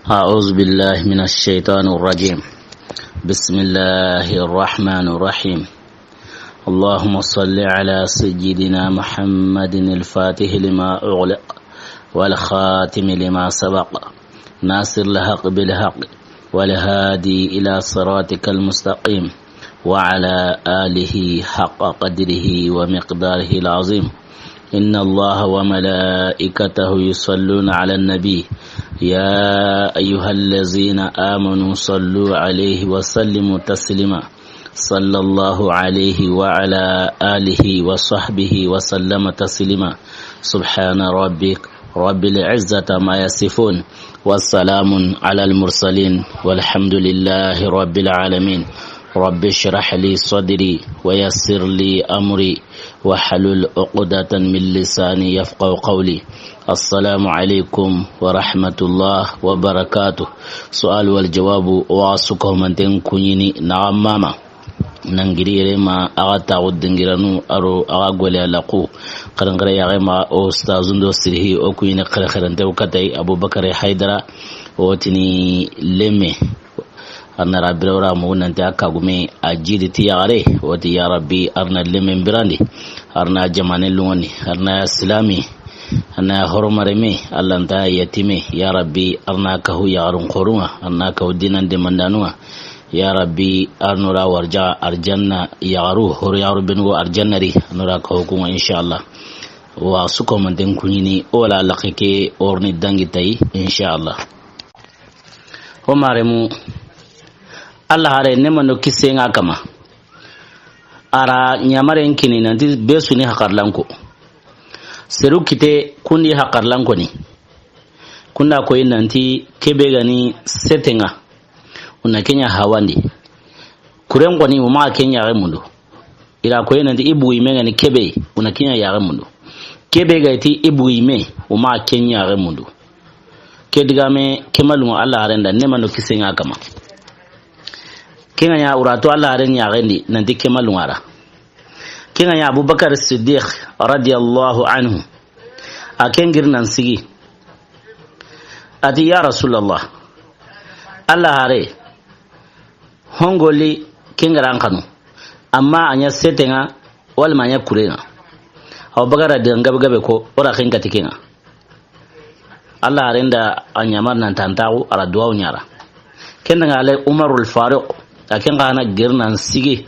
أعوذ بالله من الشيطان الرجيم. بسم الله الرحمن الرحيم. اللهم صل على سيدنا محمد الفاتح لما أغلق والخاتم لما سبق ناصر الحق بالحق والهادي إلى صراطك المستقيم وعلى آله حق قدره ومقداره العظيم. إن الله وملائكته يصلون على النبي يا أيها الذين آمنوا صلوا عليه وسلموا تسليما. صلى الله عليه وعلى آله وصحبه وسلم تسليما. سبحان ربك رب العزة ما يصفون والسلام على المرسلين والحمد لله رب العالمين. رب اشرح لي صدري ويسر لي أمري واحلل عقدة من لساني يفقهوا قولي. السلام عليكم ورحمة الله وبركاته. سؤال والجواب واسكم من تنكوني نعم ماما نانغري ما اغتا ودنغرانو ارو اغولي لقو قرنغري يغما استاذ دو سري او كوين خرخرنته وكتاي ابو بكر حيدرا وتني لمي أنا ربي ورا مون أنت أكاغمي أجيد تياري وتي يا ربي أرنا لمن براندي أرنا جمان اللوني أرنا سلامي أنا هرمرمي الله أنت يتيمي يا ربي أرنا كهو يارون خروما أرنا كهو دينا دمندانوا يا ربي أرنا ورجع أرجنا يارو هر يارو بنو أرجنا ري نورا كهوكم إن شاء الله وسكم من تنكوني ولا لقيك أورني دانجي تاي إن شاء الله ومارمو Allah hare nema no kisenga kama ara nyamare nkini nanti besu ni hakarlanko seru kite kundi hakarlanko ni kunda ko nanti kebe gani setenga una Kenya hawandi kurengo ni uma Kenya remundo ila ko nanti ibu imenga ni kebe una Kenya ya remundo kebe gaiti ibu ime uma Kenya remundo kedigame kemalu Allah hare nda nema no kisenga kama kinga ya urato Allah ren ya gani nan dike malungara kinga ya Abubakar Siddiq radiyallahu anhu aken girnan sigi ati ya Rasulullah Allah hare hongoli kinga ran kanu amma anya setenga wal manya kurena Abubakar da gabe ko ora kinga tikinga Allah hare da anyamar nan tantawo ara duwa nyara kenga ale Umarul Faruq aken kana girnan sige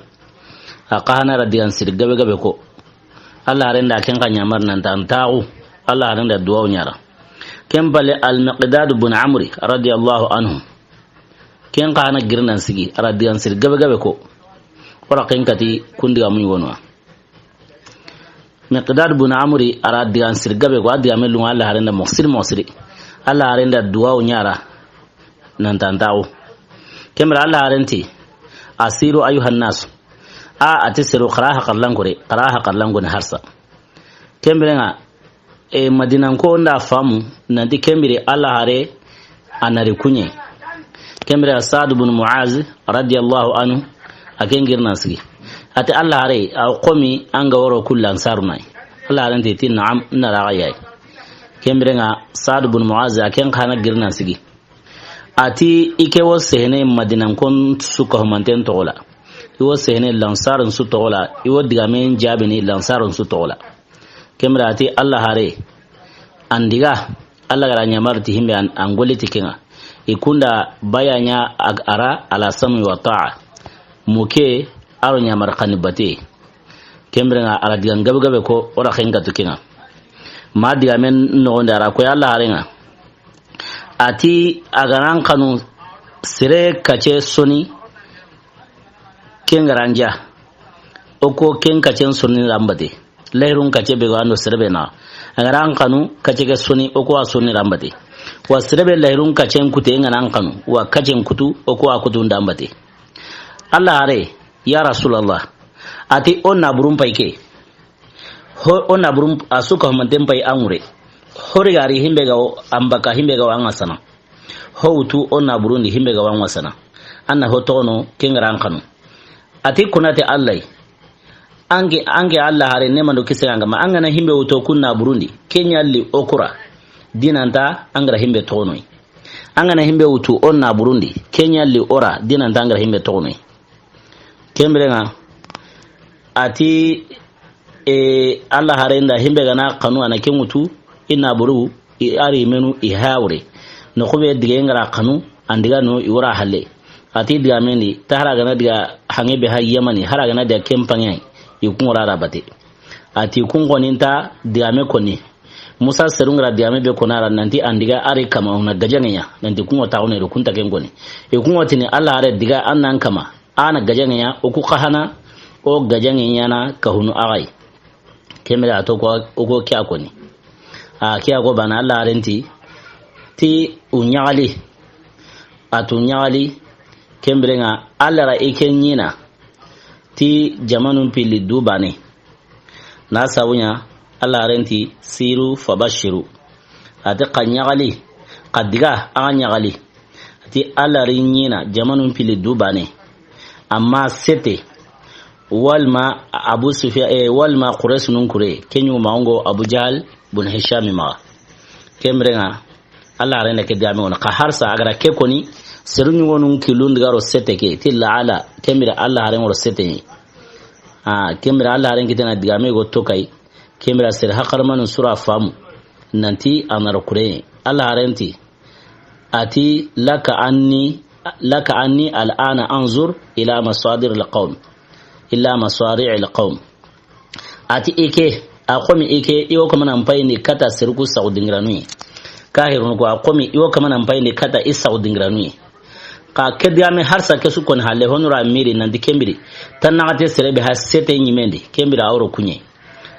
akana radiyan sir gabe ko Allah renda aken kanyamar nan tantawu Allah renda duwa nyara ken bale al-Miqdad ibn Amr radiyallahu anhu ken kana girnan sige radiyan sir gabe ko ora ken kati kundi amun wonwa Miqdad ibn Amr radiyan sir gabe ko adiya melu Allah renda musiri Allah renda duwa nyara nan tantawu kemra Allah renti asiru ayuhan nas atisiru qaraha qarlango ne harsa kembrenga madinan ko nda famu nandi kembire Allah hare anari kunye kembre Sa'd ibn Mu'az radiyallahu anhu akengirna sigi ati Allah hare qomi anga woro kullan sarunai Allah hare ti na'am nara ayai kembrenga Sa'd ibn Mu'az aken kana girna sigi ati ike wasene madinan kon suka humanten tola iwo sene lansarin su tola iwo digamen jabini lansarin su tola kemra ati Allah hare andiga Allah gara nyamarti himbe angoli tikinga ikunda bayanya ara ala sami wa ta'a muke aro nyamar kanibate kemra ala digan gabe ko ora khenga tikinga ma digamen no ndara ko Allah hare nga ati agaran kanu sire kace suni kengaranja oko ken kace suni rambate lehrun kace be gano sirbe na agaran kanu kace ga suni oko a suni rambate wa sirbe lehrun kace kute ngaran kanu wa kace kutu oko a kutu ndambate Allah hare ya Rasulullah ati onna burum paike ho onna burum asuka mantem pai amure hori gari himbe ga ambaka himbe ga wanga sana houtu onna burundi himbe ga wanga sana anna hotono kingaran kanu ati kunate Allah ange Allah hare ne mando kisanga ma angana himbe wuto kunna burundi kenya li okura dinanta angara himbe tonoi angana himbe wutu onna Burundi Kenya li ora dinan tangar himbe togno kembrenga ati Allah harenda himbe gana kanu ana kemutu ina buru ari menu ihawre no khube dige ngara kanu andiga no iwara halle ati diga meni tahara gana diga hangebe ha yamani hara gana diga kempanye ikungora rabate ati kungoninta diga me koni Musa serungra diga me be konara nanti andiga ari kama una gajangenya nanti kungo taune ro kunta kengoni ikungo tini Allah are diga annan kama ana gajangenya oku kahana o gajangenya na kahunu agai kemera to ko kya koni kya ko bana Allah renti ti unyali atunyali kembrenga Allah ra ikenyina ti jamanun pili dubane na sawunya Allah renti siru fabashiru ati qanyali qadiga anyali ti Allah rinyina jamanun pili dubane amma sete walma Abu Sufyan walma Quraysh nun kure kenyu maungo Abu Jahl bun Hisham ma kemrenga Allah rene ke diame wona qaharsa agara ke koni serunyu wonun kilund garo sete ke tilla ala kemira Allah rene woro sete ni kemira Allah rene kitana diame go tokai kemira sir haqarman sura fam nanti anar kure Allah renti ati laka anni al'ana anzur ila masadir alqawm illa masari' alqawm ati ike akomi ike iwo kama na mpai ni kata sirku saudingranui kahirun ko akomi iwo kama na mpai ni kata isaudingranui ka kediame harsa kesu kon halle honura miri nandi kembiri tanagate serebe ha sete nyimendi kembira awro kunye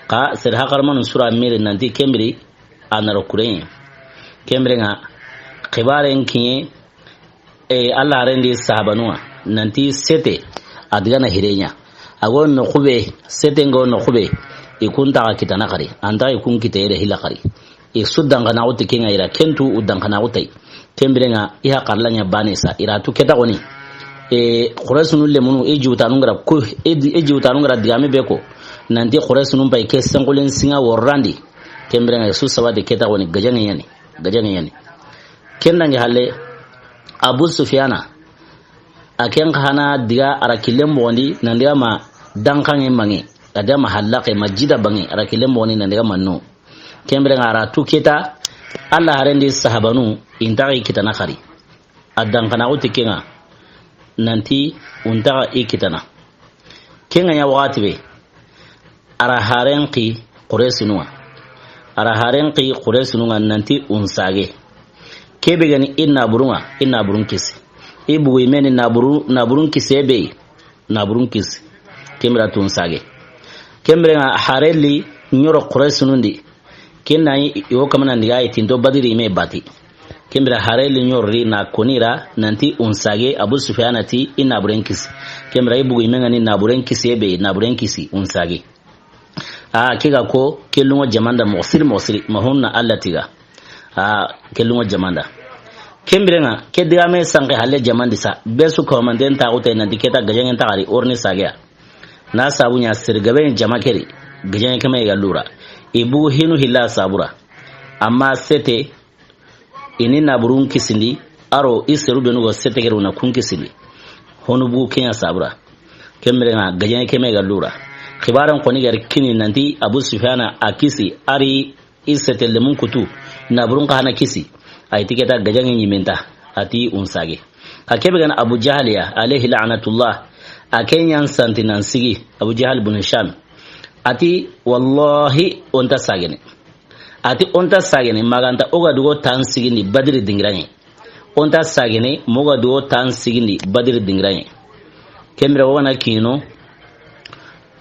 ka ser hakarman sura miri nandi kembiri anaro kurenye kembire nga khibaren kinye Allah rendi sahabanua nanti sete adigana hirenya agon no khube sete ngo no khube ikunta kitana kari anda ikun kitere hilakari isuddan kana uti kinga ira kentu uddan kana utai kembirenga iha qarlanya banesa ira tu keta goni qurasunul lemunu ejutanungra ko ejutanungra digame beko nanti qurasunun bai kesan kulen singa worrandi kembirenga su sawade keta goni gajangen yani kendange halle Abu Sufyana aken hana diga arakilem bondi nandiga ma dankange mangi ada mahallaqe majida bangi arakilem bondi nandiga manno kembre ngara tuketa Allah harendi sahabanu intari kitana khari adan kana utikenga nanti unta ikitana kenga ya wati be ara harenqi quraysinwa nanti unsage kebe gani inna burun kisi ibu imeni na burun kisi kemra tun sage kemre nga hareli nyoro quraysunundi kenna yo kamana ndiga itindo badiri me bati kemra hareli nyori na konira nanti unsage Abu Sufyanati inna burun kisi kemra ibu imeni na burun kisi unsage kiga ko kelungo jamanda musir mahunna allatiga kelungo jamanda kembirenga kediga me sange halle jamandi sa besu ko man den ta utai na diketa gajen ta gari orni sagea na sabunya sirgabe jamakeri gajen kama ya lura ibu hinu hilla sabura amma sete inina burun kisindi aro isiru benu go sete geru na kun kisindi honu bu kenya sabura kembirenga gajen kama ya lura khibaran koni gar kini nanti Abu Sufyana akisi ari isete lemun kutu na burun ka hana kisi ay tiketa gajangen yimenta ati unsage akebe gana Abu Jahl ya alayhi la'natullah akenyan santinan sigi Abu Jahl ibn Hisham ati wallahi onta sagene maganta oga dugo tan sigi ni Badri dingranye onta sagene moga dugo tan sigi ni Badri dingranye kemra wana kino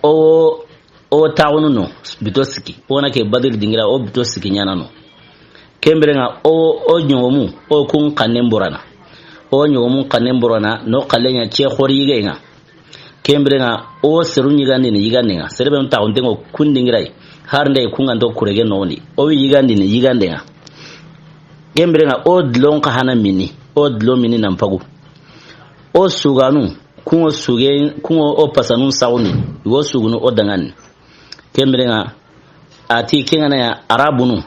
o taunu no bitosiki wana ke Badri dingra o bitosiki nyana no kembrenga o nyomu o kun kanemborana no kalenya che khoriga nga kembrenga o serunyi gandi ni yigandenga serebe mta ondengo kundingirai harnde kunga ndo kurege noni o yigandi ni yigandenga kembrenga o dlon ka hana mini o dlon mini nampagu o suganu kungo o pasanu sauni wo sugunu o dangan kembrenga ati kengana ya arabunu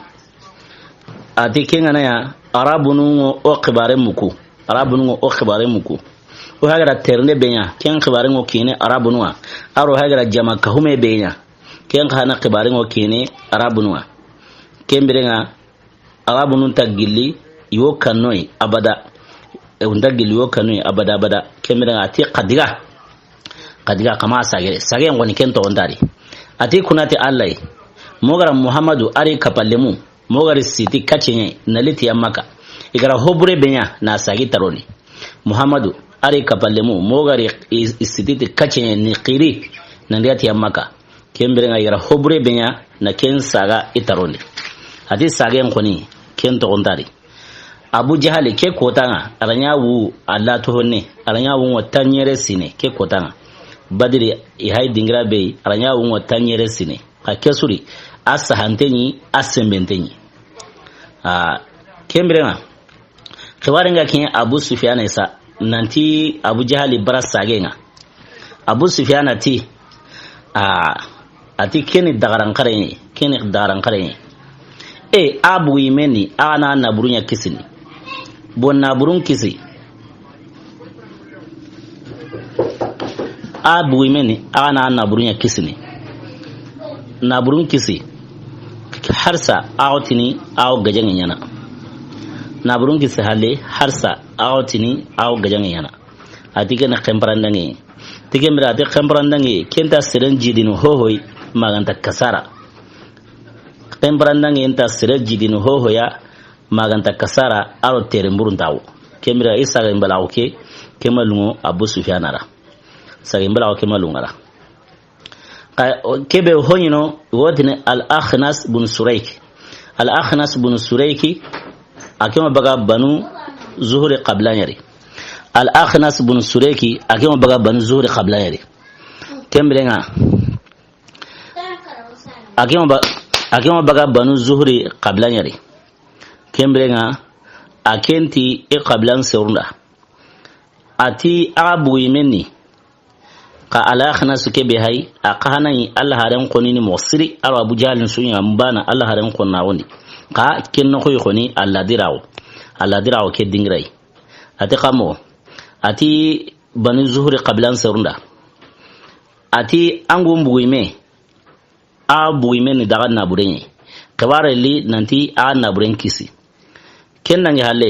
ati kengana ya arabunu o khibare muku arabunu o khibare muku o hagara terne benya ken khibare ngo kine arabunu aro hagara jama kahume benya ken khana khibare ngo kine arabunu kembirenga arabunu tagilli yo kanoi abada undagilli yo kanoi abada kembirenga ati qadiga kama sage ngoni kento ondari ati kunati allai mogara muhammadu ari kapallemu mogari siti kachenye naliti yamaka igara hobure benya na sagi taroni muhammadu ari kapallemu mogari siti kachenye ni qiri nandiyati yamaka kembirenga igara hobure benya na ken saga itaroni ati sage ngoni kento ondari abu jahali ke kotanga aranya wu alla to honne aranya wu watanyere sine ke kotanga badiri ihai dingra be aranya wu watanyere sine ka kesuri asa hantenyi asembentenyi kembrena kewarenga kin abu sufyan isa nanti abu jahali barasagenga abu sufyan ati keni dagaran kare abu imeni ana naburunya kisini bon naburun kisi abu imeni ana naburunya kisini naburun kisi harsa awtini aw gajan yana naburun kisi halle harsa awtini aw gajan yana atige na kembarandange tige mira ate kembarandange kenta siren jidinu hohoy maganta kasara kembarandange enta siren jidinu hohoya maganta kasara aro tere mburuntawo kemira isa ga imbalawo ke kemalungo abu sufyanara saga imbalawo kemalungara kebe honyino wodine al-akhnas bun surayk akema baga banu zuhri qablanyari al-akhnas bun surayk akema baga banu zuhri qablanyari kembrenga akema baga banu zuhri qablanyari kembrenga akenti qablan surunda ati abu yimeni ka alakhna suke be hay aqhanai Allah haran qonini musri aro abu jahlin sunya mbana Allah haran qonna woni ka kenno koy khoni Allah dirawo ke dingrai ati qamo ati banu zuhri qablan surunda ati angum buime ni daga na burenye kabare li nanti a na buren kisi kennan ya halle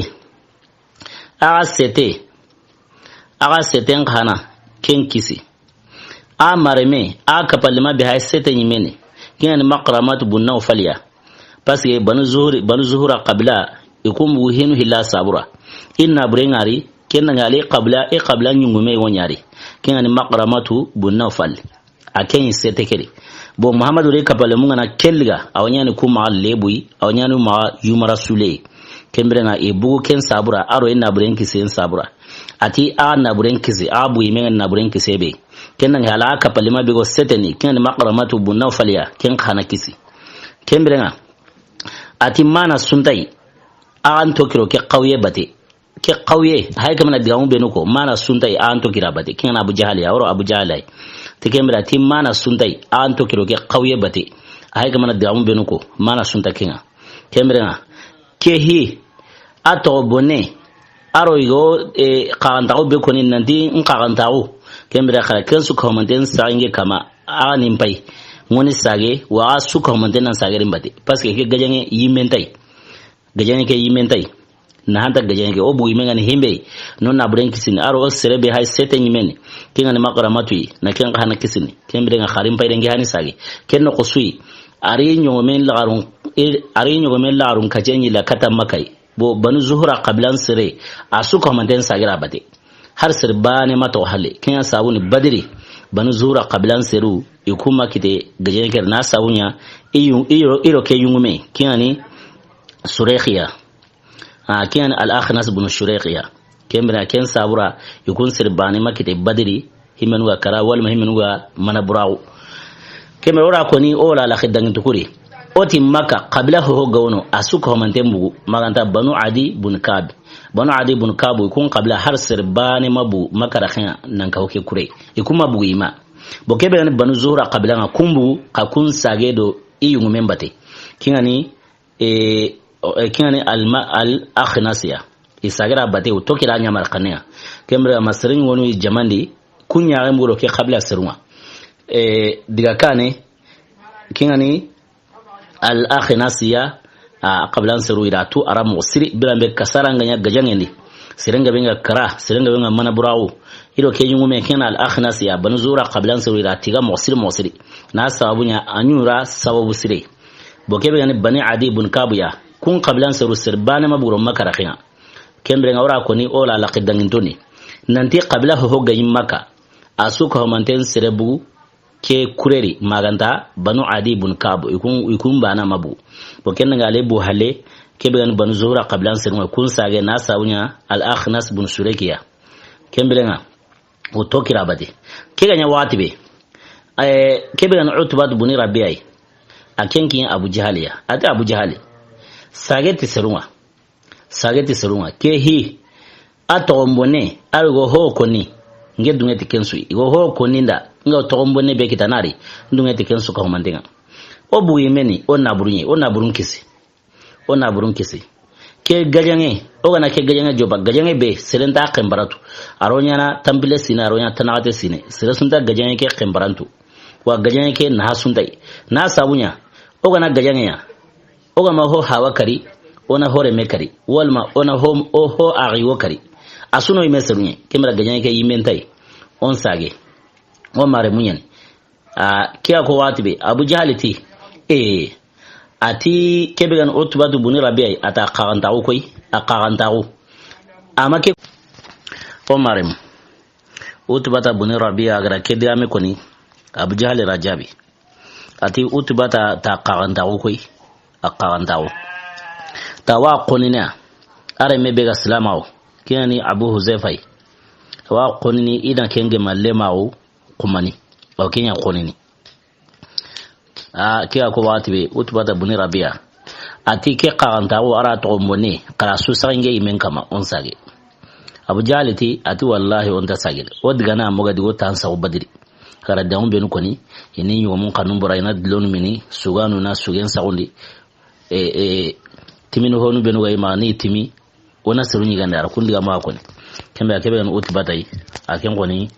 aga seten khana ken kisi a mareme a kapalima bi hay seten yimene kinan maqramat bunna faliya parce banu zuhura qabla ikum wuhinu hilla sabura inna burengari kennan ya le qabla nyungume wonyari kinan maqramatu bunna fal aken setekeri bo muhammadu re kapale na kelga awanyani kuma lebui awanyani ma yumara sule kembrena e bugu ken sabura aro ina burenki sen sabura ati a na burenki se abu imen na burenki sebe kenan hala kapale ma bigo seteni ken maqramatu bunna faliya ken khana kisi kembrena ati mana suntai an tokiro ke qawye bate ke qawye hay kamana digamu benuko mana suntai an tokira bate ken abu jahali aro abu jahali tikemira timana suntai an tokiro ke qawye bate hay kamana digamu benuko mana sunta kinga kembrena kehi ato bonne aro yo qaantaw be konin nanti qaantaw kembira khala kensu komanten sange kama anin pai ngoni sage wa su komanten nan sage rimbati parce que ke gajange yimentai na hanta gajange obu imengani himbe non na buren kisini aro serebe hay sete nyimene kingani maqramatu na kenga hana kisini kembira nga kharim pai dengi hani sage kenno qusui ari nyomen larun kajenyi la kata makai bo banu zuhura qablan sire asu komanten sagira bate har sirbane mato halle kinya sabuni badiri banu zuhura qablan siru ikuma kite gajen ker na sabunya iro ke yungume kinyani surekhiya kinyani al-akhnas bin surekhiya kembra ken sabura ikun sirbane makite badiri himenu wa kara wal himenu wa manabrau kembra ora koni ola la khidang tukuri oti maka qablahu gawno asuka homanten bugu maganta banu adi bun kab kun qabla har sirbani mabu makara khina nan ka hoke kure ikuma bugu ima bokebe ni banu zuhra qabla nga kumbu ka kun sagedo iyungu membate kingani kingani al akhnasiya isagira bate o tokira nya marqaniya kemre masrin wonu jamandi kunya ga muro ke qabla sirwa diga kane kingani al akhnasiya qablan siru ida tu aram musiri bilambe kasaranga nya gajangendi sirenga benga kara sirenga benga mana burawo ido ke yungume kena al akhnasiya banzura qablan siru ida tiga musiri na sababunya anyura sababu sire bokebe yani bani adi bun kabuya kun qablan siru sirbane maburo makara khina kembre ngawra koni ola la qidangintoni nanti qabla ho gayin maka asuka ho manten sirebu ke kureri maganta banu adi bun kabu ikun bana mabu boken ngale bu hale kebe gan banu zuhra qablan siru kun sage na sawunya al akhnas bun surekiya kembre nga o tokira bade ke ganya watibe kebe gan utbat bun rabiai akenkin abu jahaliya ati abu jahali sageti serunga ke hi atombone algo ho koni nge dungeti kensu go ho koni nda nga tombone be kitanari dungeti kensu ko mandenga obu yemeni ona burun kisi ke gajange ogana ke gajange joba gajange be selenta kembaratu aronya na tambile sina aronya tanate sine selesunta gajange ke kembarantu wa gajange ke na hasundai na sabunya ogana gajange ya ogama ho hawakari ona hore mekari walma ona hom ho ariwo kari asuno imeserunye kemra ganyake ke yimentai on sage o mare munyen kiya ko watibe abu jahaliti ati kebegan utbatu buni rabiai ata qarantawo koy aqarantawo amake o mare utbata buni rabia agara kedame koni abu jahal rajabi ati utbata ta qarantawo koy aqarantawo tawa qonina are mebe ga salamawo kiyani abu huzaifai tawa qonini idan kenge mallemawo kumani o kinya qonini kiya ko watibe utbata buni rabia ati ke qarantawo ara to mboni kala su sange imen kama on sage abu jaliti ati wallahi on ta sage wodiga na moga digo tan sa badiri kara daum benu koni yini yo mun kanum burayna dilonu mini suganu na sugen saundi timino honu benu ga imani timi ona sirunyi ganda ar kundiga ma ko ne kembe akebe no utbatai aken koni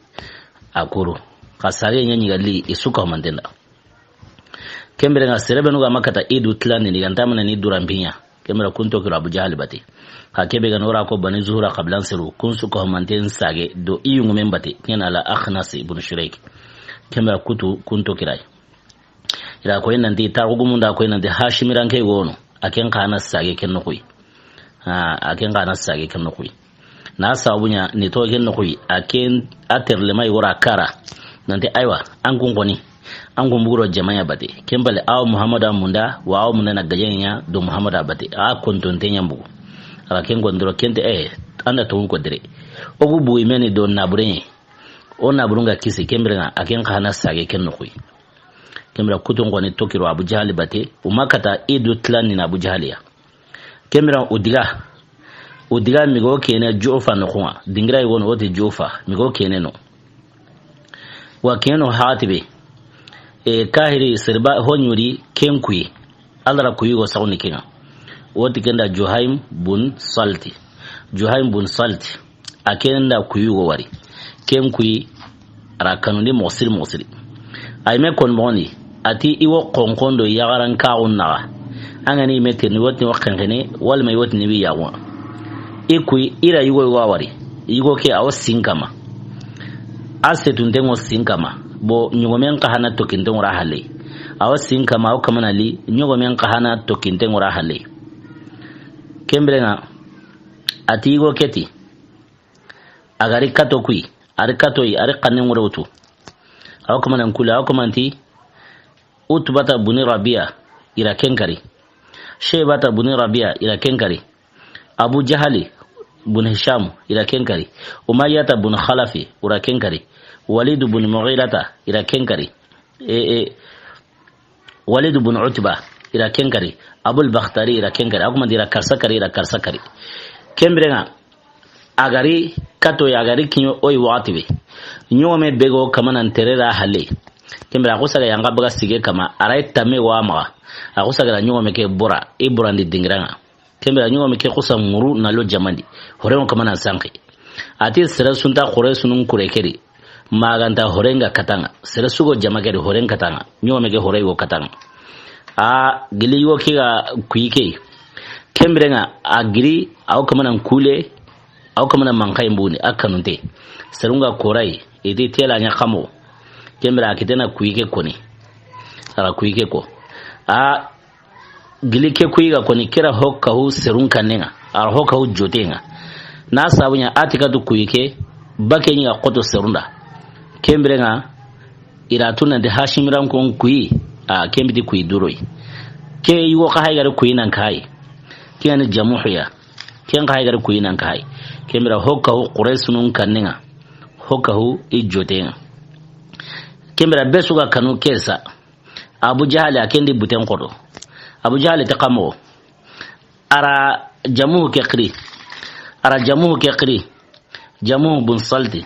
akuru kasare nyanyi gali isuka mandenda kembe nga serebe no ga makata idu tlani ni ganta mana ni durambinya kembe kunto kira abu jahal bati hakebe ga nora ko bani zuhura qablan siru kun suka manten sage do iyungu membati kena la akhnas ibn shuraik kembe kunto kirai ira ko yinandi tarugumunda ko yinandi hashimiran kai gono aken kana sage ken nokui na sabunya ni to ken nokui aken aterle mai wora kara nanti aiwa an gungoni an gumburo jama'a bate kembale aw muhammada munda wa aw munana gajenya do muhammada bate a kontonte nyambu ala ken gondoro kente anda to ko dire ogu bu imeni do naburenye o naburunga kisi kembrenga aken kana sage ken nokui kemra kuton ko ne tokiro abu jahali bate umakata idu tlani na abu jahaliya kemra udiga migo kene jofa no kwa dingira yono wote jofa migo kene no wa keno hatibe kahiri sirba honyuri kenkui alara kuyugo sauni kina wote kenda Juhaim bun salti akenda kuyugo wari kenkui arakanuni mosiri ayme kon moni ati iwo konkondo yagaran kaunna angani meteni wotni wakangene wal may wotni wi yawa ikui ira yugo wawari yugo ke aw sinkama asetun dengo sinkama bo nyugomen kahana tokinte ngora hale aw sinkama aw kamanali nyugomen kahana tokinte ngora hale kembrenga ati yugo keti agari kato kui ari katoi ari kanne ngora utu aw kamana kula aw kamanti utbata buni rabia ila kenkari shaybata buni rabia ila kenkari abu jahali bun hisham ila kenkari umayyata bun khalafi ila kenkari walid bun mughirata ila kenkari walid bun utba ila kenkari abul bakhtari ila kenkari akuma dira karsakari kembrenga agari kato ya agari kinyo oy watibe nyome bego kamana nterera hale kembra akusaga yanga baga sige kama arai tame wa ma akusaga nyome ke bora ibrandi dingranga kembira nyuwa meke kusa muru na lo jamandi hore kama na sanki ati sira sunta khore sunun kurekeri maganta horenga katanga sira sugo jamageri horen katanga nyuwa meke hore go katanga a gili yo kiga kuike kembirenga agiri au kama na kule au kama na mankai mbuni akanunte serunga korai iti tela nya kamo kembira akitena kuike koni ara kuike ko a gilike kuiga koni kira hokka hu serunka nenga ar hokka hu jotenga na sabunya atika du kuike bakenya qoto serunda kembirenga iratuna de hashimiran kon kui a kembidi kui duroi ke yiwo ka haygar kui nan kai kiyani jamuhiya ken ka haygar kui nan kai kembira hokka hu quraisunun kanninga hokka hu ijotenga kembira besuga kanu kesa Abu Jahal akendi buten qodo Abu Jahal taqamo ara jamuhu kekri jamuhu bun salti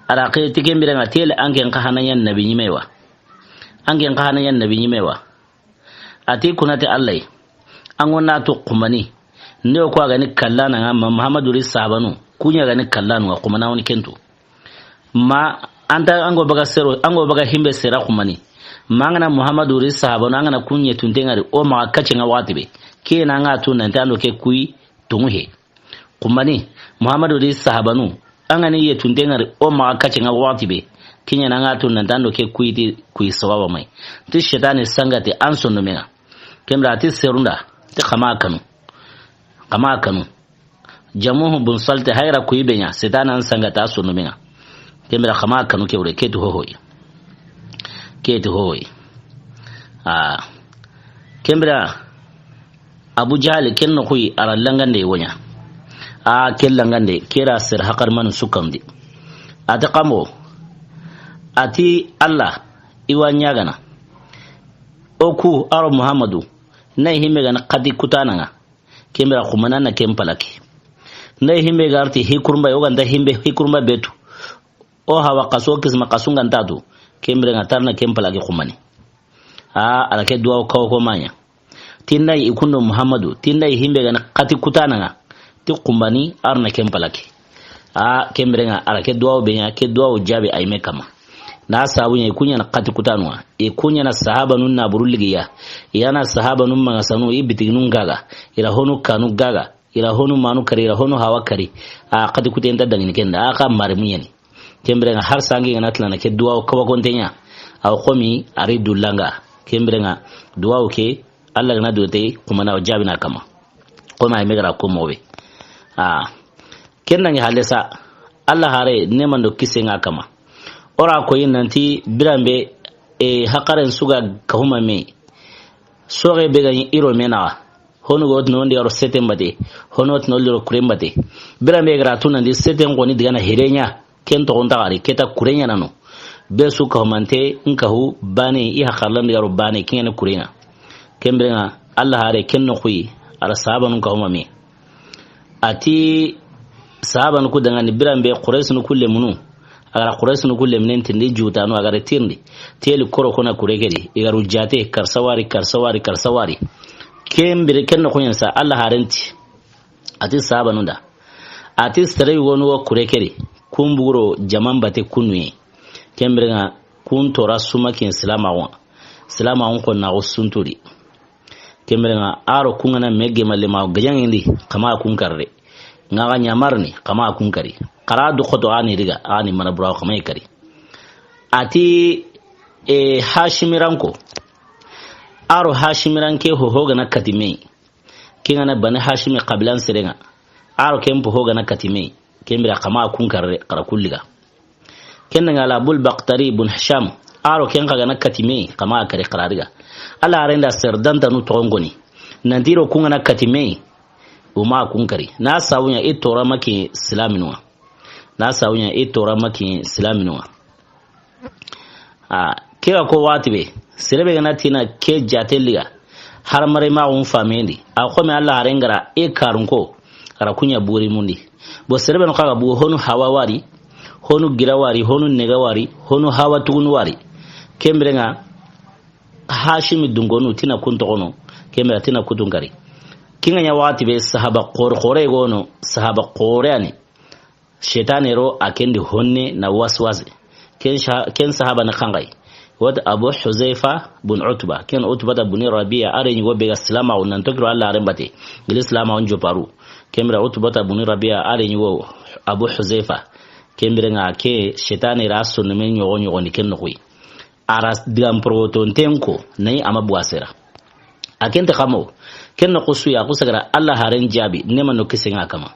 ara qiti kembira ngatel angen kahanayan nabi nyimewa ati kunati Allah angona to kumani ne ko ga ni kallana ngam Muhammadu risabanu kunya ga ni kallanu wa kumana woni kento ma anta ango baga himbe sera kumani mangana Muhammadu risabanu angana kunye tuntengari o ma kachinga watibe kena nga tunna ntando ke kui tumuhe kumani Muhammadu risabanu angani ye tuntengari o ma kachinga watibe kinya nga tunna ntando ke kui sawaba mai ti shetani sangati ansono menga kemra ti serunda ti kama kanu jamuhu bun salte hayra kuibenya setana sangata ansono menga kemra kama kanu ke ure ketu hohoi kembra Abu Jahal kenno kuyi arallangande wonya kellangande kera sir hakar man sukamdi ataqamo ati Allah iwanya gana oku aro Muhammadu nay himbe gana qadi kutananga kembra khumanana kempalaki nay himbe garti hikurumba yoganda himbe hikurumba betu o hawa qaso kisma qasunga ntadu kembra ngatarna kempalaki khumani alake duwa ko manya tinai ikundo Muhammadu tinai himbe gana qati kutananga ti kumbani arna kempalaki kembrenga alake duwa benya ke duwa jabe ayme kama na sabunya ikunya na qati kutanwa ikunya na sahaba nun na burulligiya yana sahaba nun mangasanu ibitignun gaga ila honu kanu gaga ila honu manu kari ila honu hawa kari qati kutenta dangini kenda aka marmiyani kembrenga har sangi gana tlana ke duwa ko kontenya aw qomi ari dullanga kembrenga duwa ke Allah gana dote kuma na jabina kama kuma ay megara ko mowe kenna ni halesa Allah hare neman do kisenga kama ora ko yinanti birambe hakaren suga kahuma me sore be gani iro mena honu god no ndi aro setembade honot no liro kurembade birambe gratuna ndi seten ko ni digana herenya kento onta ari keta kurenya nano be su kahumante nkahu bane i hakarlan ndi aro bane kene kurenya kembrenga Allah hare kenno kuyi ala sahaban kahuma me ati sahaban ku dangani birambe quraish no kulle munu agara quraish no kulle menen tindi jutano agara tirndi teli koro kona kuregeri igaru jate karsawari kembere kenno kunyansa Allah harenti ati sahabanu da ati sare wonu kuregeri kumburo jamambate kunwe kembere nga kun tora suma kin salama on ko na usunturi kembere nga aro kungana mege malema gajangindi kama kunkarre ngaga nyamarni kama kunkari qaradu khoto ani riga ani manabura kama kari ati hashimiranko aro hashimiranke hoga na katime kingana bani hashimi qabilan serenga aro kempo hoga na katime kembira kama kunkarre qara kulliga kenna ngala bul baqtari bun hisham aro kenga na katime kama kare qarariga ala arenda serdanta nu tongoni nandiro kunga na katime uma kunkari na sawunya itora maki islaminwa kega ko watibe sirebe gana tina ke jateliga har mare ma on famendi akome Allah arengara karunko ara kunya buri mundi bo sirebe no kaga bu honu hawawari honu girawari honu negawari honu hawa tugunwari kembrenga hashimi dungonu tina kuntokono kembra tina kutungari kinga nya wati be sahaba qore gono sahaba qore ani shaytani ro akendi honne na waswasi ken sahaba na kangai wad Abu Huzaifa bin Utba ken Utba da bin Rabi'a arenyi go be salama unan tokro Allah rembate gil salama on joparu kemra Utba da bin Rabi'a arenyi go Abu Huzaifa kemre nga ke shaytani rasu ne men nyogo ni ken noyi aras digam proton tenko nay amabwasera akente khamo ken no kusu ya kusagara Allah haren jabi nema no kisinga kama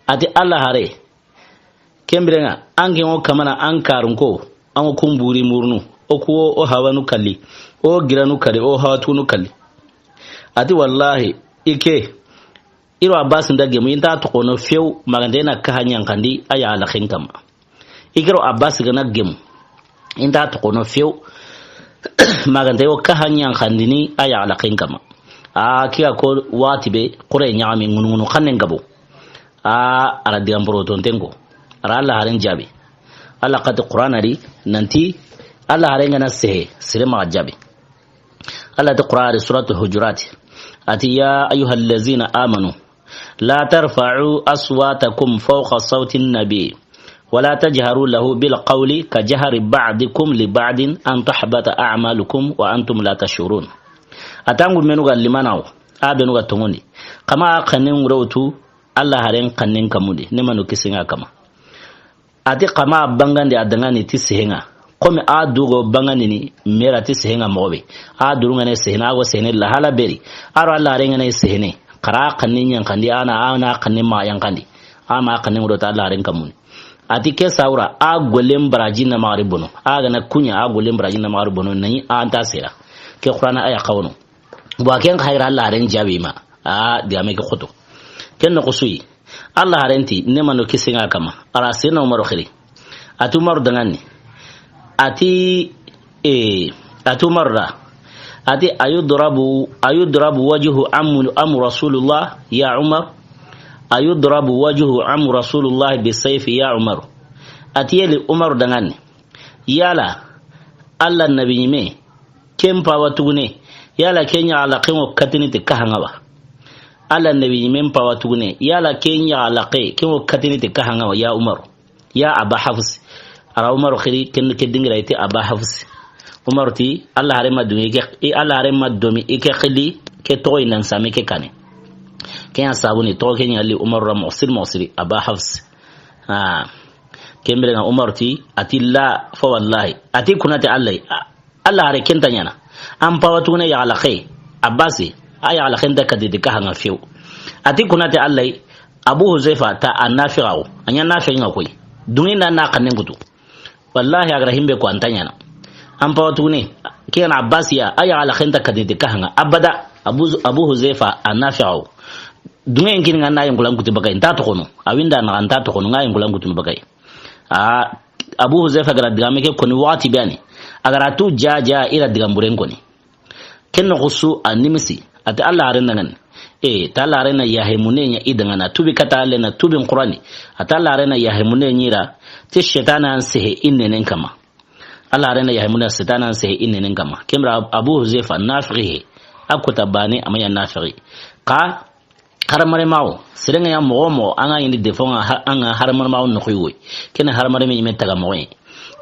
ati Allah hare kemre nga ange ngo kamana ankarunko an kumburi murnu o ko o hawanu kalli o giranu kale o hawatunu kalli ati wallahi ike iro Abbas ndage mu inta to kono few magandena ka hanyan kandi aya ala khinkam ikiro Abbas gana gem inta to kono few magandeo ka hanyan kandi ni aya ala khinkam kiya ko watibe qure nyaami ngunu khannen gabo ala diambro ton tengo ara Allah haren jabi Allah qad qur'anari nanti Allah harenga na sire ma jabi Allah ta qur'ani suratul hujurat ati ya ayyuhallazina amanu la tarfa'u aswatakum fawqa sawti an-nabi ولا تجهروا له بالقول كجهر بعضكم لبعض أن تحبط أعمالكم وأنتم لا تشعرون أتانغو منوغا لمناو أبنوغا تونغوني كما قنن روتو الله هرين قنن كمودي نمانو كسينغا كما أتي كما بانغاندي أدنغاني تسيهنغا كومي أدوغو بانغاني ني ميرا تسيهنغا موبي أدوغاني سيهنا أغو سيهني لحالا بيري أرو الله هرين سيهني قرا قنن ينقاندي أنا قنن ما ينقاندي أما قنن روتو الله هرين كمودي ati ke saura a golem brajin na maribono aga na kunya a golem brajin na maribono nani anta sera ke qur'ana aya qawno bo ken khayra Allah ren jabi ma dia me ke khoto ken no kusui Allah renti ne mano kisinga kama ara sena umaro khiri atu mar dangani ati atu marra ati ayudrabu wajhu am rasulullah ya umar ayudrabu wajhu am rasulullah bisayf ya umar atiyeli umar dangane yala Allah nabi me kempa watugune yala kenya ala kemo katini te kahangawa Allah nabi me mpa watugune yala kenya ala kemo katini te kahangawa ya umar ya aba hafs ara umar khiri ken ke dingira ite aba hafs umar ti Allah harema dungi ke Allah harema domi ike khili ke toy nan same ke kane kenya sabuni to kenya ali umar ra musiri aba hafs kembre na umar ti atilla fa wallahi ati kunati Allah hare kenta nyana am pawatu ne ya alakhay abasi aya alakhay da kadidi ka hanga fiu ati kunati Allah Abu Huzaifa ta annafi'u anya nafi'in akwai dunina na kannen gutu wallahi agra himbe ko antanya na am pawatu ne kena abasiya aya alakhay da kadidi ka hanga abada Abu Huzaifa annafi'u dunga ngin ngana yin kulan kutu bagai ta to kono awinda na anta to kono ngayin kulan kutu bagai Abu Huzaifa gara digame ke koni wati bani agara tu jaja ila digamburen koni kenno gusu animisi ati Allah harin nan ta Allah harin ya haimune nya idan na tubi kata Allah na tubin Qur'ani ata Allah harin ya haimune nyira ti shaytanan sehe innenen kama Allah harin ya haimune shaytanan sehe innenen kama kemra Abu Huzaifa nafihi akuta bani amaya nafihi ka haramare mawo sirenga ya momo anga yindi defonga anga haramare mawo no khoy kena haramare me metaga moy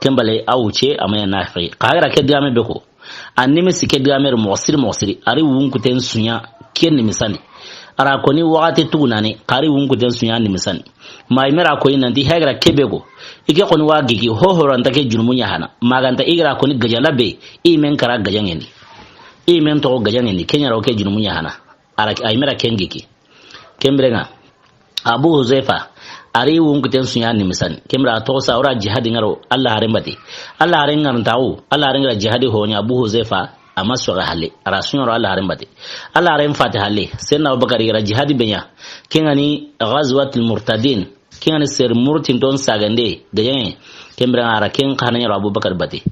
kembale awuche amaya nafi qagra ke diame beko annimi sike diame mosiri ari wunku ten sunya ken misani ara koni wati tunani qari wunku ten sunya ni misani mai mera ko inandi hagra kebego ike koni wagigi hohoranta ke jurmunya hana maganta igra koni gajalabe imen kara gajangeni imen to gajangeni kenya ro ke jurmunya hana ara ai mera kengiki kembrenga Abu Huzaifa ari wunguten sunya ni misan kembra to saura jihad ngaro Allah haremati Allah harenga ntawu Allah harenga jihad honya Abu Huzaifa amaswa hale arasunyo Allah haremati Allah harem fatih hale senna Abubakar ira jihad benya kengani ghazwatul murtadin kengani ser murtin don sagande gayen kembra ara ken kananya Abubakar bati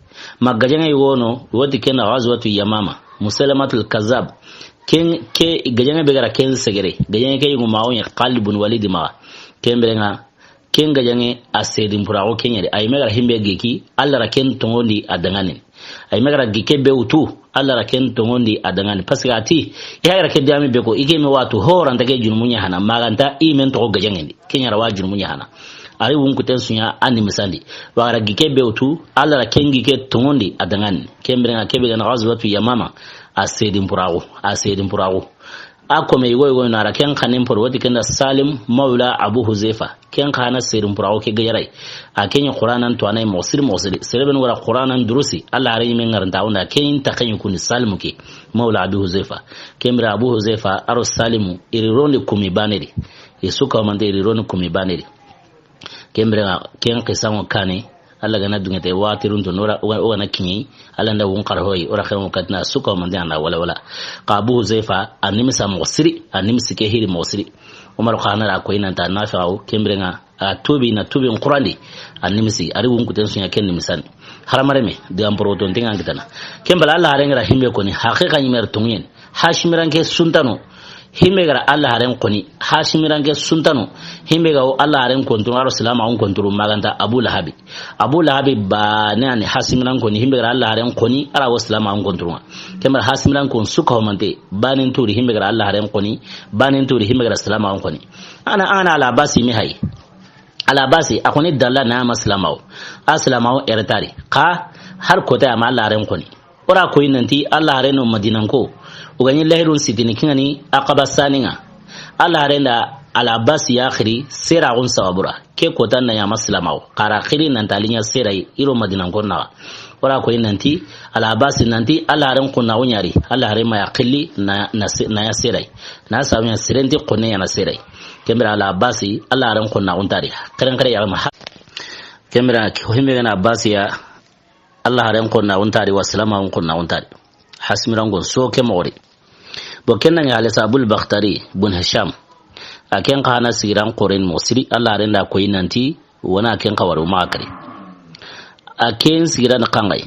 magajenga yono wodi ken ghazwatul yamama musalamatul kazzab ken ke gajanga begara ken segere gajanga ke ngumawo ya qalbun walid ma kembrenga ken gajange asedin purawo kenyade ay megara himbe geki alla ra ken tongondi adanganin ay megara gike be utu alla ra ken to ngondi adangani paske ati ya ra ke dami be ko ike me watu horan take junmunya hana maganta i men to gajangendi kenya ra wa junmunya hana ari wun kuten sunya ani misandi wara gike be utu alla ra ken gike to ngondi adangani kembre nga kebe na ghazwatu yamama asedin purago akome igo na ra ken khanin por wati ken Salim Maula Abu Huzaifa ken khana sedin purago ke gajarai a kenya qur'anan to anai mosir sereben wara qur'anan durusi Allah rai men ngaranta wanda ken ta kan kun Salim ke Maula Abu Huzaifa kemra Abu Huzaifa aro Salimu irironi kumi baneri isuka mande irironi kumi baneri kemra ken qisamu kane Allah gana dungete watirun to nora wana kinyi Allah nda won qarhoyi ora khaymu katna suka mande anda wala ka Abu Huzaifa animisa mosiri animisi ke hiri mosiri Umar khana ra ko inanta nafi'u kembrenga tubi qur'ani animisi ari won kuten sunya ken nimisan haramare me de amporo ton tinga ngitana kembala Allah harenga himbe ko ni haqiqa nyimer tungen hashimiran ke suntano himbe gara Allah haren ko ni hashimiran ke suntano himbe ga Allah haren ko tun aro salama on konturu maganta Abu Lahabi ba ne hashimiran ko ni himbe gara Allah haren ko ni ara wasalama on konturu kembala hashimiran ko suka homante banin turi himbe gara Allah haren ko ni banin turi himbe gara salama on ko ni ana ala basi mi hay ala basi akoni dalla na maslamao aslamao eretari ka har kota ma Allah haren ko ni ora ko inanti Allah haren no madinan ko uganyi lahirun sitini kingani aqaba saninga Allah renda ala basi ya akhiri sera gun sawabura ke kotan na ya maslamao qara akhiri nan talinya sera iro madinan konna wala ko nanti ala basi nanti Allah ran kunna wunyari Allah ran ma yaqilli na ya sera na sawnya sirenti kunne ya na sera kemira ala basi Allah ran kunna untari kare ya ma kemira ko himbe na basi ya Allah ran kunna untari wa salama kunna untari hasmiran gon so ke mori bokenna ya Al Sabul Bakhtari bun Hisham aken kana siran qorin mosiri Allah renda ko inanti wana aken kawaru makari aken siran kangai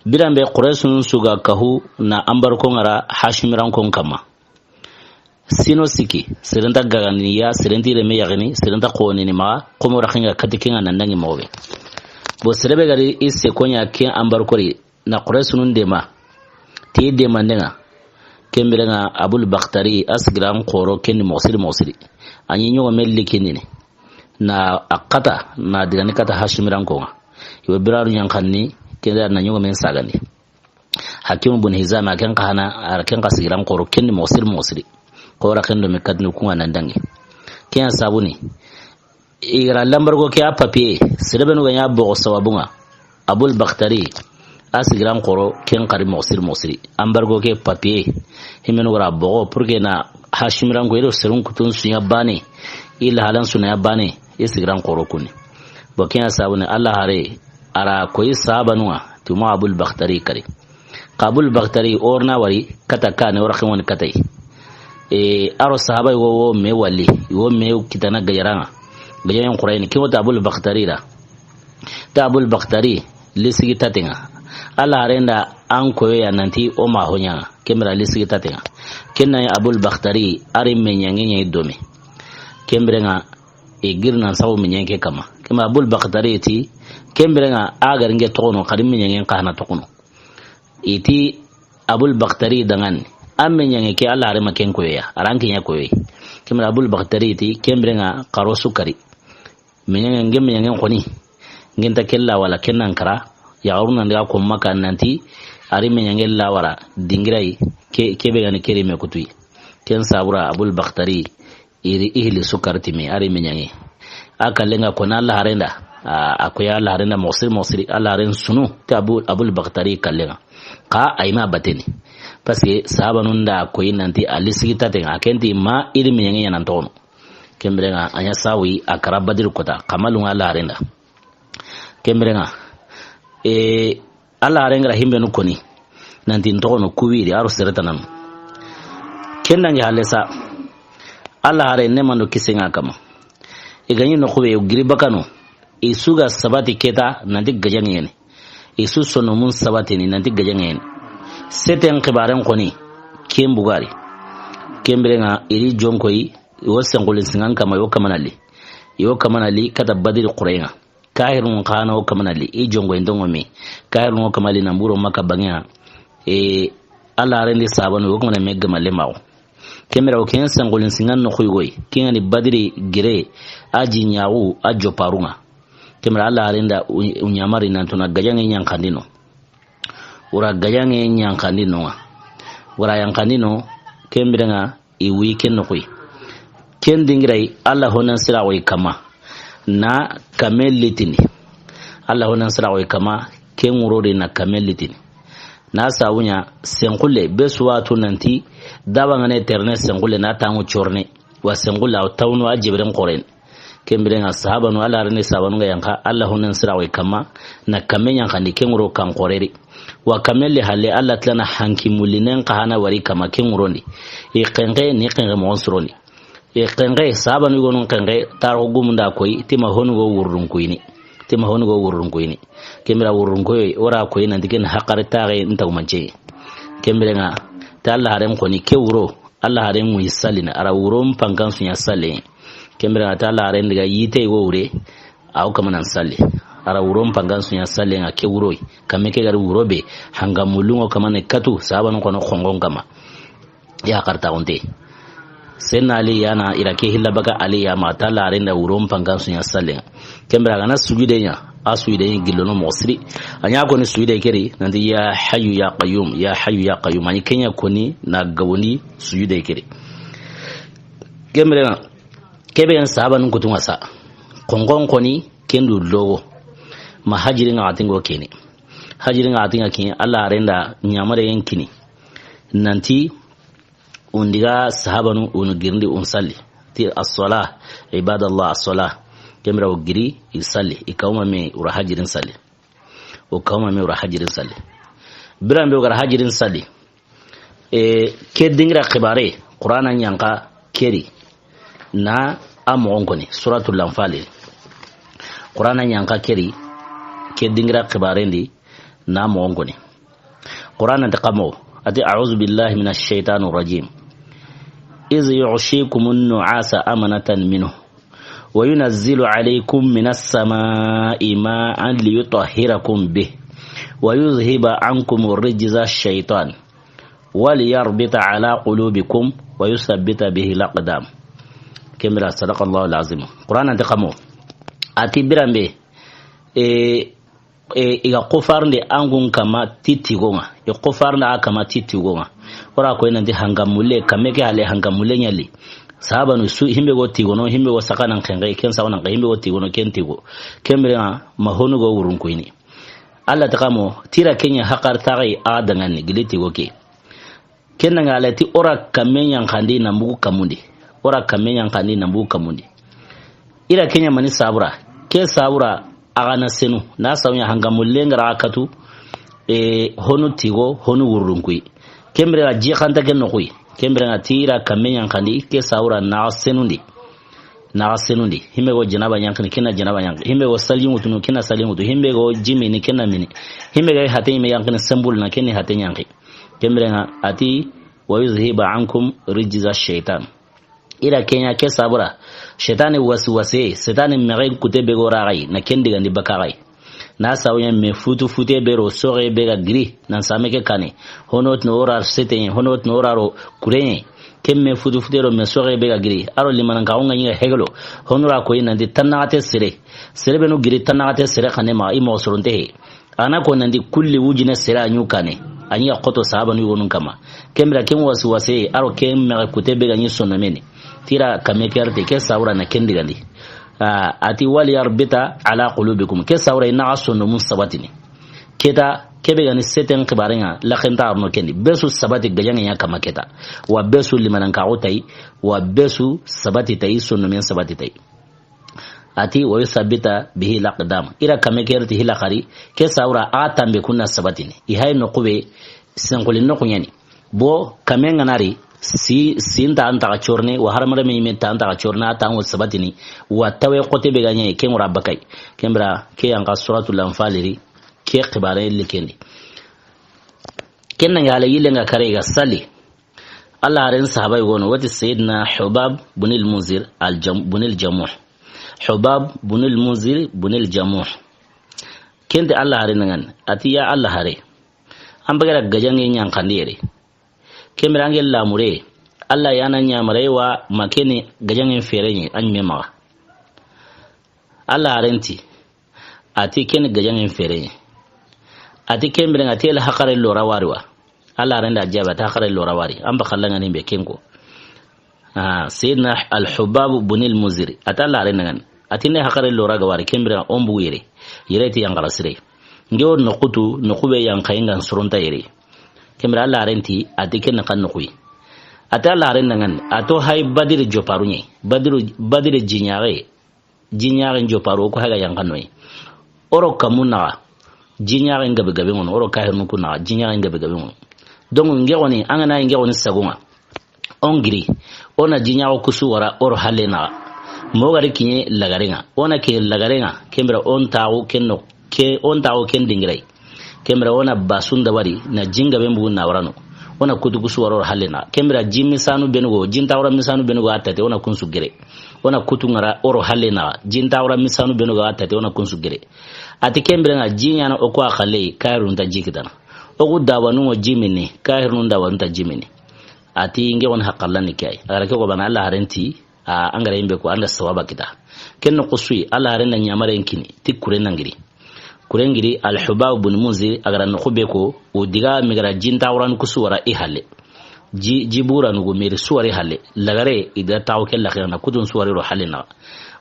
birambe quraysun suga kahu na ambar ko ngara hashimiran kon kama sino siki sirenta gagani ya sirenti reme yagani sirenta qoni ni ma komo rakhinga katikinga nandangi mobe bo serebe gari isse konya ken ambar kori na quraysun dema ti dema ndenga kemberenga Abul Bakhtari asgram qoro ken mosiri anyi nyo melli kinini na akata na dirani kata hashimiran ko yo biraru nyankanni kenda na nyo men sagani Hakim bun Hizam akan kana arkan kasiran qoro ken mosiri qora ken do mekadnu ko nandangi ken sabuni ira lambargo ke apapie sirebenu ganya bo sawabunga Abul Bakhtari asigram qoro ken qari mosiri ambargo ke papier himeno wara bogo porque na hashimiran go iro serun kutun sunya bane ila halan sunya bane isigram qoro kuni bokin sabune Allah hare ara koyi sabanwa tuma Abul Bakhtari kare Abul Bakhtari orna wari kata kane warakin woni katai aro sahaba wo me wali wo me kitana gajaranga gajayan quraini kimota Abul Bakhtari da Abul Bakhtari lisigi tatinga Allah renda an koyo ya nanti o ma honya kemra lisigi tatenga kenna ya Abul Bakhtari ari menyangenye domi kembrenga e girna sawu menyange kama Abul Bakhtari ti kembrenga agar nge tono kadim menyangen kana tokono iti Abul Bakhtari dangan am menyange ke Allah re maken koyo ya aranke nya koyo kemra Abul Bakhtari ti kembrenga karo sukari menyangen koni ngenta kella wala kennan kara ya uruna nda ko maka nanti ari menyangel lawara dingirai kebe gani kere me kutui ken sabura Abul Bakhtari iri ihli sukarti me ari menyange akalenga ko na Allah harenda akoya Allah harenda mosiri Allah haren sunu ta Abul Bakhtari kallenga ka aima bateni parce sabanun da ko nanti alisita ten akenti ma iri menyange nan tono kembrenga anya sawi akara badir kota kamalunga Allah harenda kembrenga Allah rengra himbe no koni nanti ntono kuwiri aro seretanan kennan ya halesa Allah hare nemando kisenga kama iganyi no kuwe ugiri bakano isuga sabati keta nanti gajangene isu sono mun sabati ni nanti gajangene seten khibaren koni kembugari kembrenga iri jonkoyi wosen golin singan kama yo kamanali kata badir qurayna kahirun kana o kamanali e jongo ndongo me kahirun o kamali na mburo maka bangya Allah rendi sabanu o kamana megga malemaw kemera o ken sangolin singan no khuygoy kengani badri gire aji nyaawu ajo parunga kemera Allah renda unyamari nantuna gajange nyankandino ura gajange nyankandino ura yankandino kembirenga i weekend no koy ken dingirai Allah honan sira way kama na kamellitini Allah honan sira way kama ken urode na kamellitini na sawunya sengulle besuwatu nanti dabangane internet sengulle na tangu chorne wa sengulla o tawnu ajibren qoren kembirenga sahabanu Allah rene sabanu ga yanka Allah honan sira way kama na kamenya kan ken kan qoreri wa kamelle halle Allah tlana hanki mulinen qahana wari kama ken urondi e qenge ni qenge mo sroni e qenge sabanu gonon qenge taro gumunda koy tima honu go wurrun koyni kemira wurrun koy ora koy nan diken haqare tare ntaw manche kemirenga ta Allah harem ko ni kewro Allah harem mu yisalina ara wurom pangan sunya sale kemirenga ta Allah harem diga yite go wure aw kamanan sale ara wurom pangan sunya sale nga kewroi kameke gar wurobe hanga mulungo kamane katu sabanu kono khongon kama ya karta onte senna ali yana irake hilabaga ali ya mata la renda wurom pangan sunya sale kembra gana sujude nya asuide gilono mosri anya ko ni sujude keri nandi ya hayyu ya qayyum ani kenya koni na gawoni sujude keri kembra kebe sahaban kutunga sa kongon koni kendu logo mahajirin atingo keni hajirin atinga keni Allah renda nyamare yankini nanti undiga sahabanu unugirndi unsalli ti as-salah ibadallah as-salah kemra ogiri isalli ikawma me ura hajirin salli o kawma me ura hajirin salli birambe ura hajirin salli ke dingra khibare qur'ana nyanka keri na amonkoni suratul anfal qur'ana nyanka keri ke dingra khibare ndi na amonkoni qur'ana taqamo ati a'udhu billahi minash shaitanir rajim iz yu'shikum an-nu'asa amanatan minhu وينزل عليكم من السماء ماء ليطهركم به ويذهب عنكم الرجز الشيطان وليربط على قلوبكم ويثبت به الأقدام كمرا صدق الله العظيم قرآن انتقامو أتي برامبي iga kofarnde angun kama titigonga e kofarnda kama titigonga ora ko enandi hangamule kameke hale hangamule nyali sahabanu su himbe go tigono himbe go sakanan kenga ken sawana himbe go tigono ken tigo kemre mahonu go wurun ko ini Allah takamo tira kenya hakar tare adangani giliti go ke kenanga alati ora kamenya khandi na mbugu kamundi ora kamenya khandi na mbugu kamundi ira kenya mani sabura ke sabura agana senu na sawnya hangamulenga rakatu honu tigo honu wurun ko kemre aji khanta ken no ko kembre na tira kamenya kandi ke saura na senundi himbe go janaba nyankani kina janaba nyank himbe go salimu tunu kina salimu tu himbe go jimi ni kina mini himbe ga hate me yankani sambul na kini hate nyanki kembre na ati wa yuzhiba ankum rijza shaitan ila kenya ke sabura shaitani waswase satani mere kutebe go ragai na kendi gandi bakarai na sawnya me fute bero sore bega gri nan sameke kane honot no orar sete honot no oraro kurene kemme fute ro me sore bega gri aro liman ka unga ngi hegelo honora ko inandi tanate sere beno gri tanate sere kane ma imo soronte he ana ko nandi kulli wujine sere anyu kane ani akoto sahaba ni wonun kama kembra ken wase aro kemme kutebe ga nyi sonno meni tira kameke arte ke sawra na kendi gandi ati wali yarbita ala qulubikum ke sawra ina asunno musabatini keta kebe gani seten kibarenga la khenta arno kendi besu sabati gajanga ya kama keta wa besu limanan ka utai wa besu sabati tai sunno men sabati tai ati wa yusabita bihi laqdam ira kame kerti hila khari ke sawra atambe kunna sabatini ihay no kube senkolin no kunyani bo kamenga nari si sinta anta ka chorne wa harmare me meta anta ka chorna ta ngo sabatini wa tawe qote be ganye ke ngura bakai kembra ke anga suratul anfaliri ke khibare likendi kenna ngala yilenga kare ga sali Allah ren sahabai gono wati sayyidina Hubab bunil Munzir bunil Jamuh Hubab bunil Munzir bunil Jamuh kende Allah hare nangan ati ya Allah hare an bagara gajange nyan kandere kemrange lamure Allah yana nyamare wa makene gajange ferenye an mema Allah harenti ati ken gajange ferenye ati kembre ngati la hakare lora warwa Allah renda jaba ta hakare lora wari an ba kallanga ne be kenko sayyidina al-Hubab bunil Munzir atalla renangan atine hakare lora ga wari kembre ombu yere ti yangala sire ngewo nokutu nokube yankayingan suronta yere kembre Allah renti atike na kan nokui atalla renangan ato hay badir joparunye badir jinyare joparu ko haga yankanoi oro kamuna jinyare ngabe gabe mon oro kahirnu kuna jinyare ngabe gabe mon donc ngewoni angana ngewoni sagunga ongiri ona jinyawo kusu wara oro halena mogari kinye lagarenga ona ke lagarenga kembra on tawo kenno ke on tawo ken dingirai kembra ona basunda wari na jinga bembu na warano ona kutu kusu wara oro halena kembra jimmi sanu benugo jintawra misanu benugo atate ona kunsu gere ona kutu ngara oro halena jintawra misanu benugo atate ona kunsu gere ati kembra nga jinya na okwa khale kairun ta jikitana ogu dawanu jimini kairun dawanu ta jimini ati nge won haqqallani kay ara ko bana Allah harenti angara imbe ko anda sawaba kita kenno quswi Allah harenda nyamare nkini tikure nangiri kurengiri al-Hubab bin Munzir agara no khube ko o diga migara jinta wuran kusuwara ihale jibura nugo meri suwari hale lagare ida taw kel lakhirana kudun suwari ro halina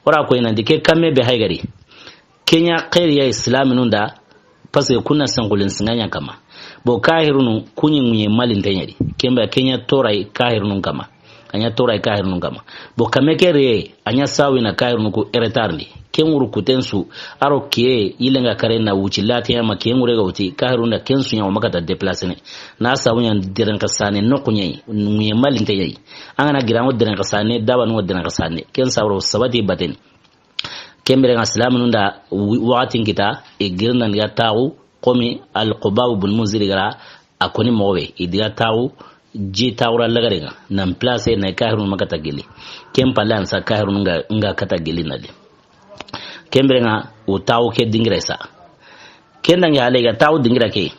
ora ko ina dike kamme be haygari Kenya qariya islamin da parce kunna sangulin singanya kama bo kahirunu kunyi munye malin tanyari kemba Kenya torai kahirunu kama anya torai kahirunu kama bo kamekere anya sawi na kahirunu ko eretarni kenwuru kutensu aro kie ilenga karena wuchilati ama kenwure gauti kahirunda kensu nya makata deplacer ne na sawunya diran kasane nokunyai munye malin tanyari angana giramo diran kasane dawa no diran kasane ken sawro sabati baten kembere islamin da waqtin kita e girnan ga tawu komi al-Hubab bin Munzir gara akoni mowe idiga tawu ji tawra lagarenga nan place na kahirun makata gili kempa lansa kahirun nga kata gili nali kembrenga o tawu ke dingresa kenda ngi alega tawu dingira ke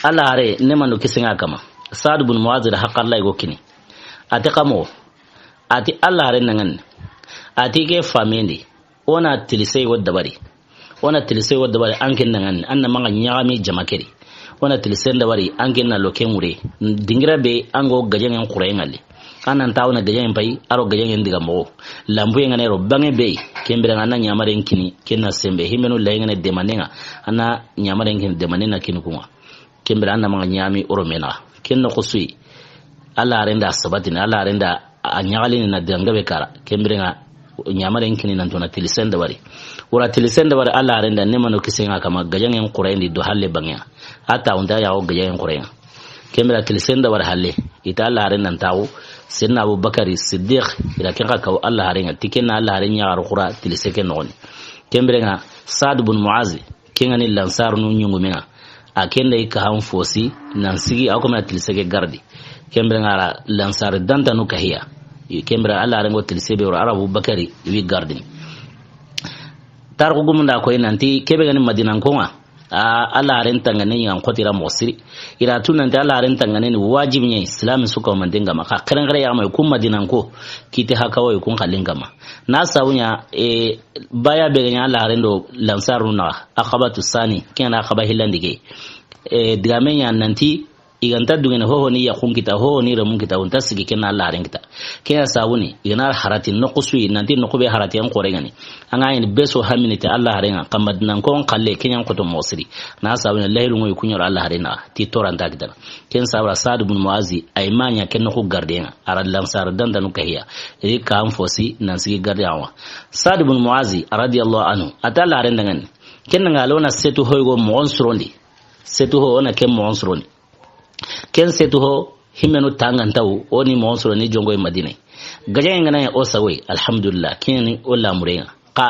Allah are ne manu kisinga kama Sa'd bin Mu'adh haqqalla go kini ati kamo ati Allah are nangan ati ke famindi ona tilisai wadda bari wana tilisai wadda bari anken nan anna manga nyaami jamakeri wana tilisai da bari anken na lokemure dingira be ango gajangen qurayngali anan tawna gajangen pai aro gajangen diga mo lambu ngane ro bange be kembere ngana nyamare nkini kenna sembe himenu layngane demanenga ana nyamare nkini demanena kinukuma kembere anna manga nyaami oro mena kenno khusui ala renda sabatina ala renda anyagali na dangabe kara kembere nga nyamare nkini nan tona tilisai da bari ura tilisenda war Allah renda nemano kisenga kama gajangen qurayndi do halle bangya ata unda yawo gajangen qurayng kemera tilisenda war halle ita Allah renda tawo sinna Abu Bakari Siddiq ila kenga kaw Allah renga tikenna Allah renya ar qura tiliseke non kemera Sa'd bin Mu'adh kenga ni lansar no nyungu menga akenda ika han fosi nan sigi akoma tiliseke gardi kemera lansar danta no kahiya kemera Allah rengo tilisebe war Abu Bakari wi gardi tarko gumunda ko nanti kebe ganin madinan konga Allah ren tangane yan khotira mosiri ira tunan ta Allah ren tangane ni wajibi ne islamin suka mandinga maka kiran gare ya mai kun madinan ko kiti haka wai kun kalinga ma na sawunya baya be ganya Allah ren do lansaruna akhabatu sani kana akhaba hilandige digamenya nanti iganta dugene ho ni ya kunkita ho ni ramun kita unta sigi kenna Allah ren kita kaya sawuni igana harati no kusui nanti no kube harati an korengani anga yin beso haminite Allah renga kamadnan ko kalle kenyan ko to mosiri na sawuni lahilun ngoy kunyor Allah rena ti toranta kita ken sawra Sa'd bin Mu'adh ay manya ken ko gardenga ara lansar dandan ko hiya e ka am fosi nan sigi gardawa Sa'd bin Mu'adh radiyallahu anhu atalla ren dangan ken ngalona setu hoygo mo onsrondi setu ho ona ken mo onsrondi ken setu ho himenu tangantaw oni mo onsro ni jongo e Madina gajen ngana o sawi alhamdulillah ken o lamurenga ka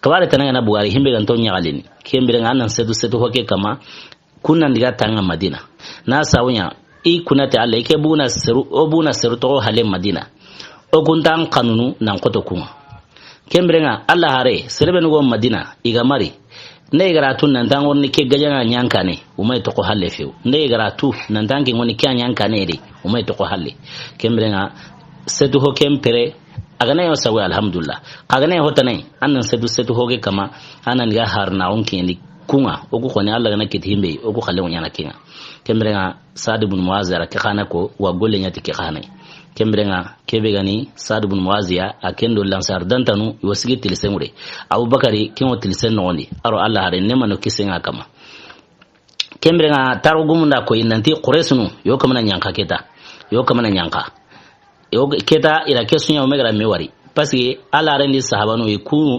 kabare tananga na buari himbe ganto nyagalini kembere ngana setu hoke kama kunna ndiga tanga Madina na sawunya i kunate Allah ke buna seru to hale Madina o kuntan kanunu nan koto kuma kembrenga Allah hare serbe no Madina igamari ne garatu nan tan wonni ke gajana nyanka ne umay to ko halle few ne garatu nan tan ke wonni ke nyanka ne de umay to ko halle kembrenga setu ho kempere agana yo sawi alhamdulillah kagana ho tanai annan setu hoge kama anan ga harna on kendi kunga ogu khoni Allah gana kitimbe ogu khale wonyana kinga kembrenga Sa'd ibn Mu'adh ra ke khana ko wa golle nyati ke khana kembrenga kebe gani Sa'd ibn Mu'adh akendo lansar dantanu wasigi tilsemure Abubakari kinwo tilsen nondi aro Allah hare nema no kisenga kama kembrenga tarugumunda ko inanti Quraysunu yo kama nyanka keta yo kama nyanka yo keta ira kesunya omega mewari parce que ala rendi sahabanu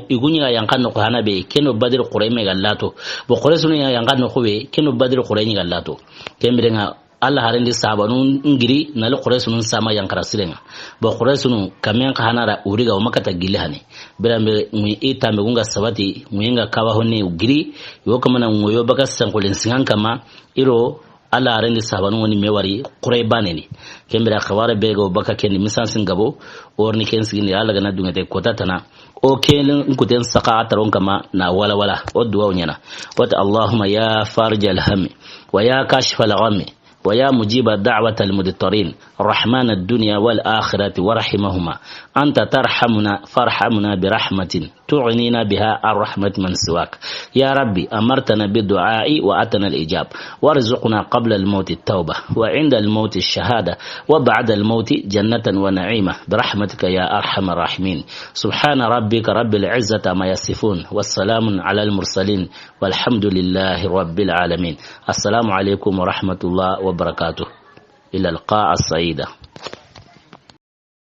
igunya yankan no hana be keno Badr Qurayme gallato bo Quraysunu yankan no be keno Badr Qurayni gallato kembrenga Allah harendi sahabanu ngiri nal Quraysunu sama yankara silenga bo Quraysunu kamen hanara uriga o makata gilehane birambe mu itambe gunga sabati muinga kawa honne ugiri yo kama na ngoyo baka sankolen singan kama iro Allah harendi sahabanu woni mewari Quraybane ni kembira khawara bego baka kendi misan singabo orni ken sigini Allah gana dungete kotatana o kelen kuten saka ataron kama na wala o duwa nyana wata Allahumma ya farjal hammi wa ya kashfal ghammi ويا مجيب الدعوة المضطرين رحمن الدنيا والآخرة ورحمهما أنت ترحمنا فارحمنا برحمة تعنينا بها الرحمة من سواك يا ربي أمرتنا بالدعاء وأتنا الإجاب وارزقنا قبل الموت التوبة وعند الموت الشهادة وبعد الموت جنة ونعيمة برحمتك يا أرحم الراحمين سبحان ربك رب العزة ما يصفون والسلام على المرسلين والحمد لله رب العالمين السلام عليكم ورحمة الله وبركاته إلى القاء السعيدة